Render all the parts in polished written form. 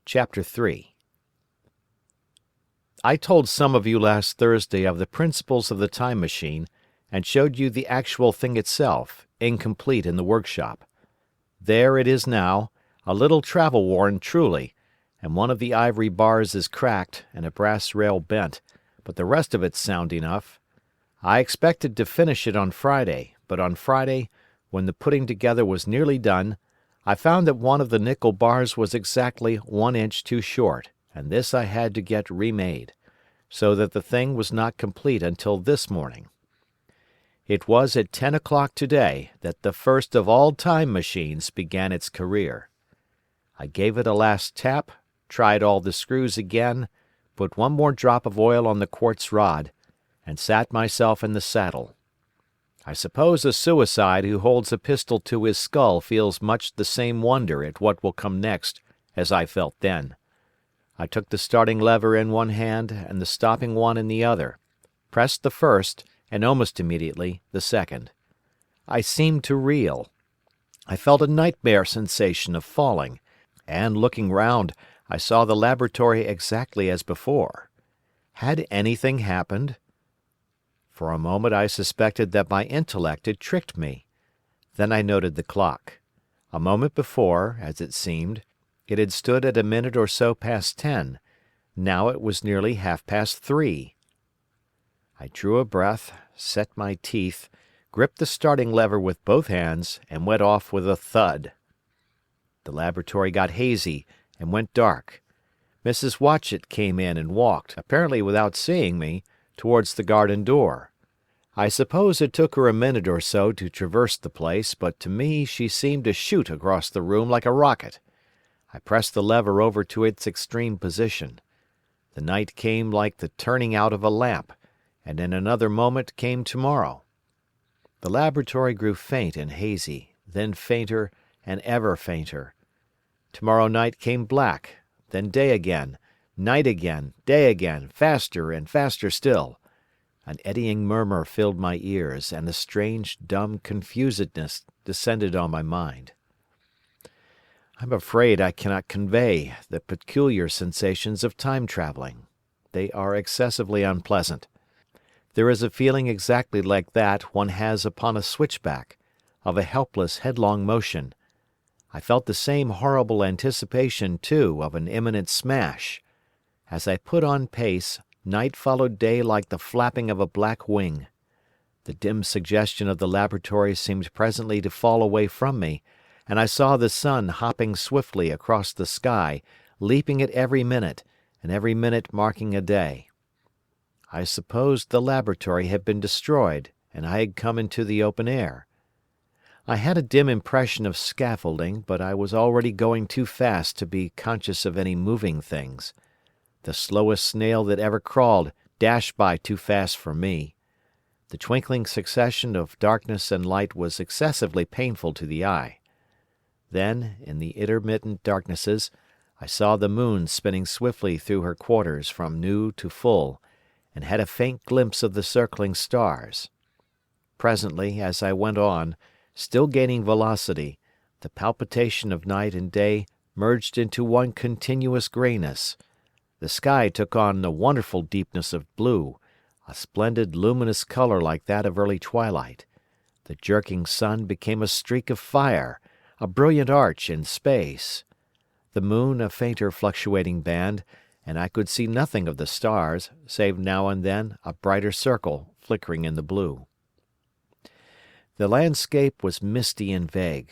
Chapter 3 I told some of you last Thursday of the principles of the Time Machine, and showed you the actual thing itself, incomplete in the workshop. There it is now, a little travel-worn truly, and one of the ivory bars is cracked and a brass rail bent, but the rest of it's sound enough. I expected to finish it on Friday, but on Friday, when the putting together was nearly done, I found that one of the nickel bars was exactly 1 inch too short, and this I had to get remade, so that the thing was not complete until this morning. It was at 10 o'clock today that the first of all time machines began its career. I gave it a last tap, tried all the screws again, put one more drop of oil on the quartz rod, and sat myself in the saddle. I suppose a suicide who holds a pistol to his skull feels much the same wonder at what will come next as I felt then. I took the starting lever in one hand and the stopping one in the other, pressed the first, and almost immediately the second. I seemed to reel. I felt a nightmare sensation of falling, and looking round, I saw the laboratory exactly as before. Had anything happened? For a moment I suspected that my intellect had tricked me. Then I noted the clock. A moment before, as it seemed, it had stood at a minute or so past 10. Now it was nearly half-past 3. I drew a breath, set my teeth, gripped the starting lever with both hands, and went off with a thud. The laboratory got hazy and went dark. Mrs. Watchett came in and walked, apparently without seeing me, towards the garden door. I suppose it took her a minute or so to traverse the place, but to me she seemed to shoot across the room like a rocket. I pressed the lever over to its extreme position. The night came like the turning out of a lamp, and in another moment came tomorrow. The laboratory grew faint and hazy, then fainter and ever fainter. Tomorrow night came black, then day again, night again, day again, faster and faster still. An eddying murmur filled my ears, and a strange, dumb confusedness descended on my mind. I'm afraid I cannot convey the peculiar sensations of time traveling. They are excessively unpleasant. There is a feeling exactly like that one has upon a switchback, of a helpless, headlong motion. I felt the same horrible anticipation, too, of an imminent smash. As I put on pace, night followed day like the flapping of a black wing. The dim suggestion of the laboratory seemed presently to fall away from me, and I saw the sun hopping swiftly across the sky, leaping at every minute, and every minute marking a day. I supposed the laboratory had been destroyed, and I had come into the open air. I had a dim impression of scaffolding, but I was already going too fast to be conscious of any moving things. The slowest snail that ever crawled dashed by too fast for me. The twinkling succession of darkness and light was excessively painful to the eye. Then, in the intermittent darknesses, I saw the moon spinning swiftly through her quarters from new to full, and had a faint glimpse of the circling stars. Presently, as I went on, still gaining velocity, the palpitation of night and day merged into one continuous greyness. The sky took on a wonderful deepness of blue, a splendid luminous colour like that of early twilight. The jerking sun became a streak of fire, a brilliant arch in space. The moon a fainter fluctuating band, and I could see nothing of the stars, save now and then a brighter circle flickering in the blue. The landscape was misty and vague.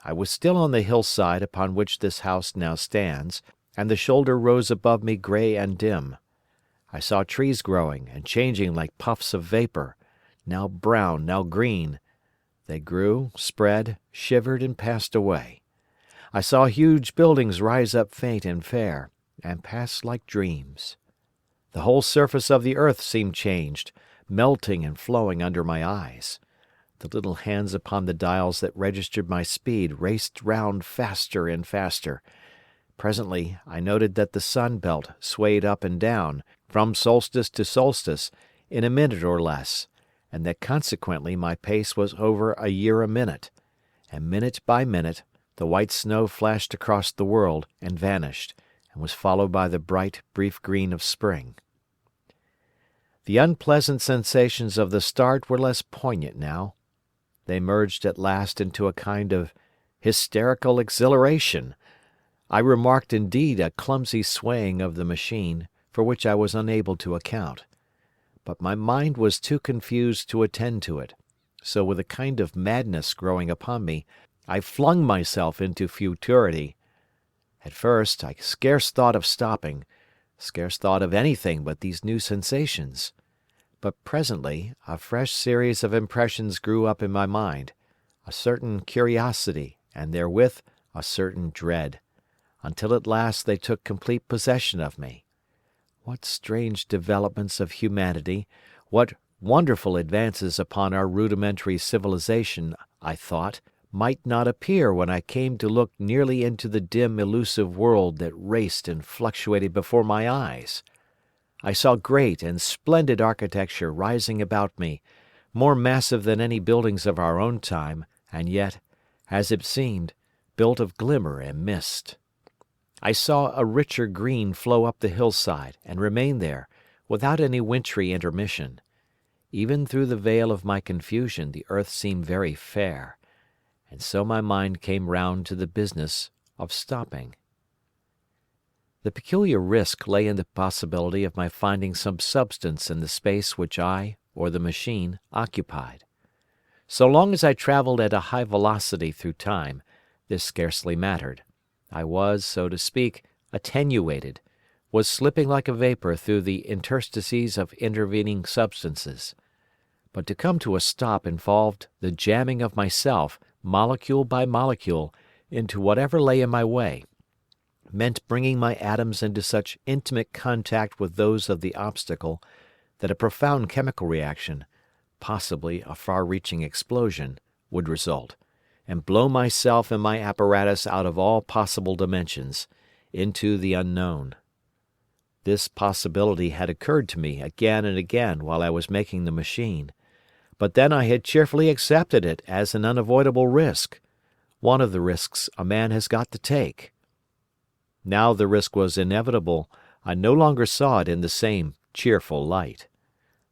I was still on the hillside upon which this house now stands, and the shoulder rose above me grey and dim. I saw trees growing and changing like puffs of vapour, now brown, now green. They grew, spread, shivered, and passed away. I saw huge buildings rise up faint and fair, and pass like dreams. The whole surface of the earth seemed changed, melting and flowing under my eyes. The little hands upon the dials that registered my speed raced round faster and faster. Presently I noted that the sun belt swayed up and down, from solstice to solstice, in a minute or less, and that consequently my pace was over a year a minute, and minute by minute the white snow flashed across the world and vanished, and was followed by the bright, brief green of spring. The unpleasant sensations of the start were less poignant now. They merged at last into a kind of hysterical exhilaration. I remarked indeed a clumsy swaying of the machine, for which I was unable to account. But my mind was too confused to attend to it, so with a kind of madness growing upon me, I flung myself into futurity. At first I scarce thought of stopping, scarce thought of anything but these new sensations. But presently a fresh series of impressions grew up in my mind, a certain curiosity, and therewith a certain dread, until at last they took complete possession of me. What strange developments of humanity, what wonderful advances upon our rudimentary civilization, I thought, might not appear when I came to look nearly into the dim elusive world that raced and fluctuated before my eyes. I saw great and splendid architecture rising about me, more massive than any buildings of our own time, and yet, as it seemed, built of glimmer and mist. I saw a richer green flow up the hillside and remain there, without any wintry intermission. Even through the veil of my confusion the earth seemed very fair, and so my mind came round to the business of stopping. The peculiar risk lay in the possibility of my finding some substance in the space which I, or the machine, occupied. So long as I travelled at a high velocity through time, this scarcely mattered. I was, so to speak, attenuated, was slipping like a vapour through the interstices of intervening substances. But to come to a stop involved the jamming of myself, molecule by molecule, into whatever lay in my way, meant bringing my atoms into such intimate contact with those of the obstacle that a profound chemical reaction, possibly a far-reaching explosion, would result, and blow myself and my apparatus out of all possible dimensions, into the unknown. This possibility had occurred to me again and again while I was making the machine, but then I had cheerfully accepted it as an unavoidable risk, one of the risks a man has got to take. Now the risk was inevitable, I no longer saw it in the same cheerful light.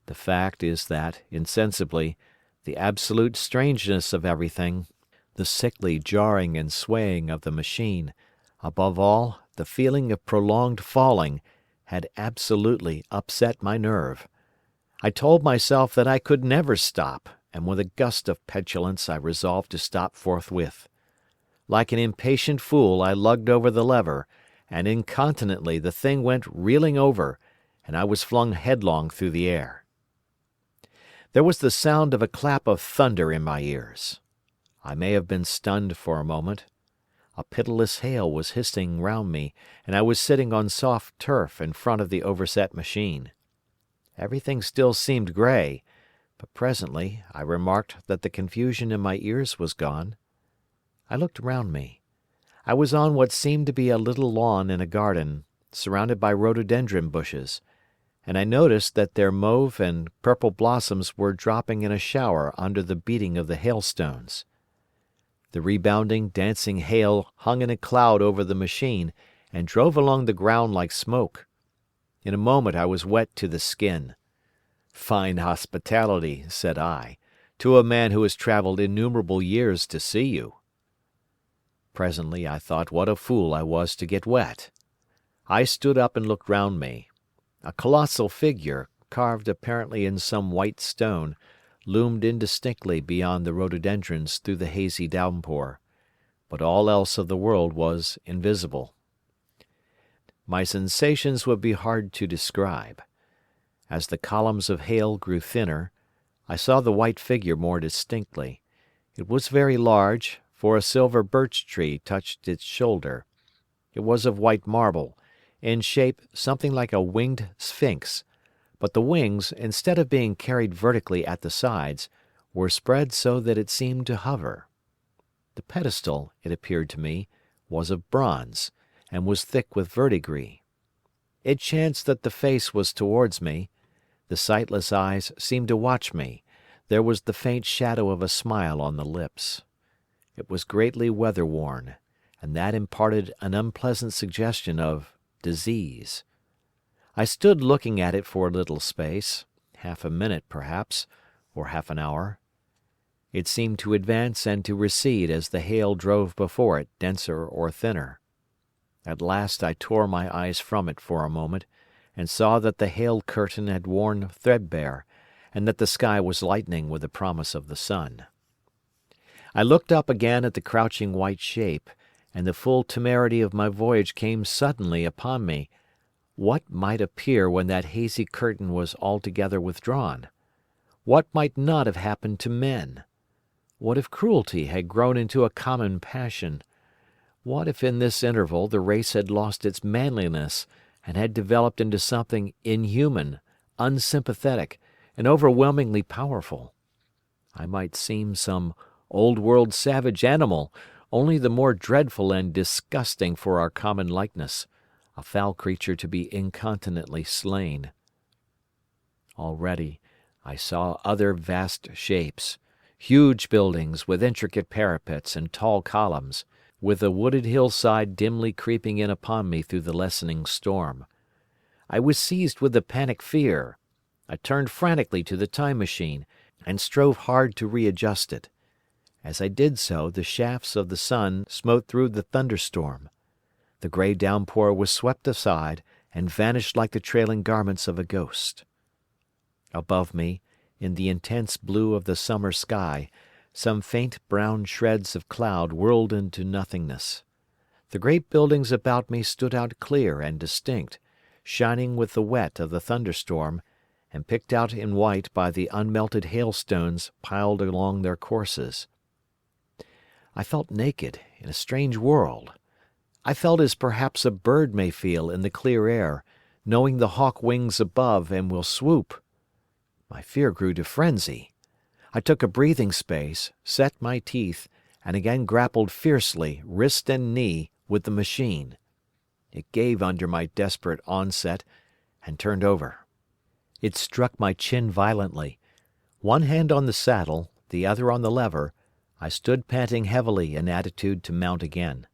The fact is that, insensibly, the absolute strangeness of everything, the sickly jarring and swaying of the machine, above all, the feeling of prolonged falling, had absolutely upset my nerve. I told myself that I could never stop, and with a gust of petulance I resolved to stop forthwith. Like an impatient fool I lugged over the lever, and incontinently the thing went reeling over, and I was flung headlong through the air. There was the sound of a clap of thunder in my ears. I may have been stunned for a moment. A pitiless hail was hissing round me, and I was sitting on soft turf in front of the overset machine. Everything still seemed grey, but presently I remarked that the confusion in my ears was gone. I looked round me. I was on what seemed to be a little lawn in a garden, surrounded by rhododendron bushes, and I noticed that their mauve and purple blossoms were dropping in a shower under the beating of the hailstones. The rebounding, dancing hail hung in a cloud over the machine and drove along the ground like smoke. In a moment I was wet to the skin. "Fine hospitality," said I, "to a man who has travelled innumerable years to see you." Presently I thought what a fool I was to get wet. I stood up and looked round me. A colossal figure, carved apparently in some white stone, loomed indistinctly beyond the rhododendrons through the hazy downpour, but all else of the world was invisible. My sensations would be hard to describe. As the columns of hail grew thinner, I saw the white figure more distinctly. It was very large, for a silver birch tree touched its shoulder. It was of white marble, in shape something like a winged sphinx, but the wings, instead of being carried vertically at the sides, were spread so that it seemed to hover. The pedestal, it appeared to me, was of bronze, and was thick with verdigris. It chanced that the face was towards me. The sightless eyes seemed to watch me. There was the faint shadow of a smile on the lips. It was greatly weather-worn, and that imparted an unpleasant suggestion of disease. I stood looking at it for a little space, half a minute perhaps, or half an hour. It seemed to advance and to recede as the hail drove before it, denser or thinner. At last I tore my eyes from it for a moment, and saw that the hail curtain had worn threadbare, and that the sky was lightening with the promise of the sun. I looked up again at the crouching white shape, and the full temerity of my voyage came suddenly upon me. What might appear when that hazy curtain was altogether withdrawn? What might not have happened to men? What if cruelty had grown into a common passion? What if in this interval the race had lost its manliness and had developed into something inhuman, unsympathetic, and overwhelmingly powerful? I might seem some old-world savage animal, only the more dreadful and disgusting for our common likeness, a foul creature to be incontinently slain. Already I saw other vast shapes, huge buildings with intricate parapets and tall columns, with a wooded hillside dimly creeping in upon me through the lessening storm. I was seized with a panic fear. I turned frantically to the Time Machine, and strove hard to readjust it. As I did so, the shafts of the sun smote through the thunderstorm. The grey downpour was swept aside and vanished like the trailing garments of a ghost. Above me, in the intense blue of the summer sky, some faint brown shreds of cloud whirled into nothingness. The great buildings about me stood out clear and distinct, shining with the wet of the thunderstorm, and picked out in white by the unmelted hailstones piled along their courses. I felt naked in a strange world. I felt as perhaps a bird may feel in the clear air, knowing the hawk wings above and will swoop. My fear grew to frenzy. I took a breathing space, set my teeth, and again grappled fiercely, wrist and knee, with the machine. It gave under my desperate onset, and turned over. It struck my chin violently. One hand on the saddle, the other on the lever, I stood panting heavily in attitude to mount again.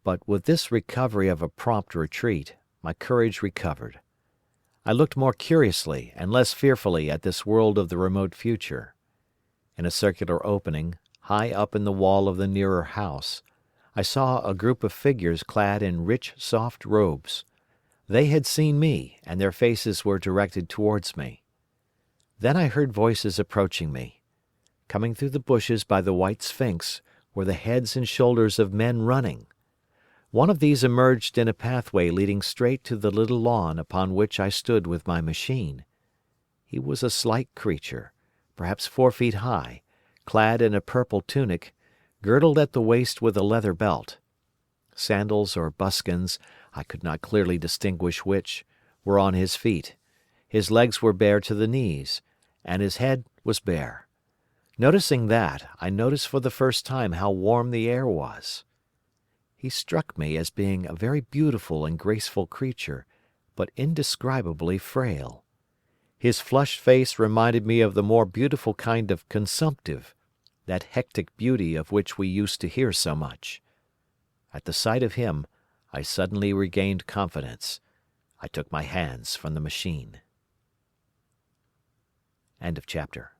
But with this recovery of a prompt retreat, my courage recovered. I looked more curiously and less fearfully at this world of the remote future. In a circular opening, high up in the wall of the nearer house, I saw a group of figures clad in rich soft robes. They had seen me, and their faces were directed towards me. Then I heard voices approaching me. Coming through the bushes by the white sphinx were the heads and shoulders of men running. One of these emerged in a pathway leading straight to the little lawn upon which I stood with my machine. He was a slight creature, perhaps 4 feet high, clad in a purple tunic, girdled at the waist with a leather belt. Sandals or buskins, I could not clearly distinguish which, were on his feet. His legs were bare to the knees, and his head was bare. Noticing that, I noticed for the first time how warm the air was. He struck me as being a very beautiful and graceful creature, but indescribably frail. His flushed face reminded me of the more beautiful kind of consumptive, that hectic beauty of which we used to hear so much. At the sight of him, I suddenly regained confidence. I took my hands from the machine. End of chapter.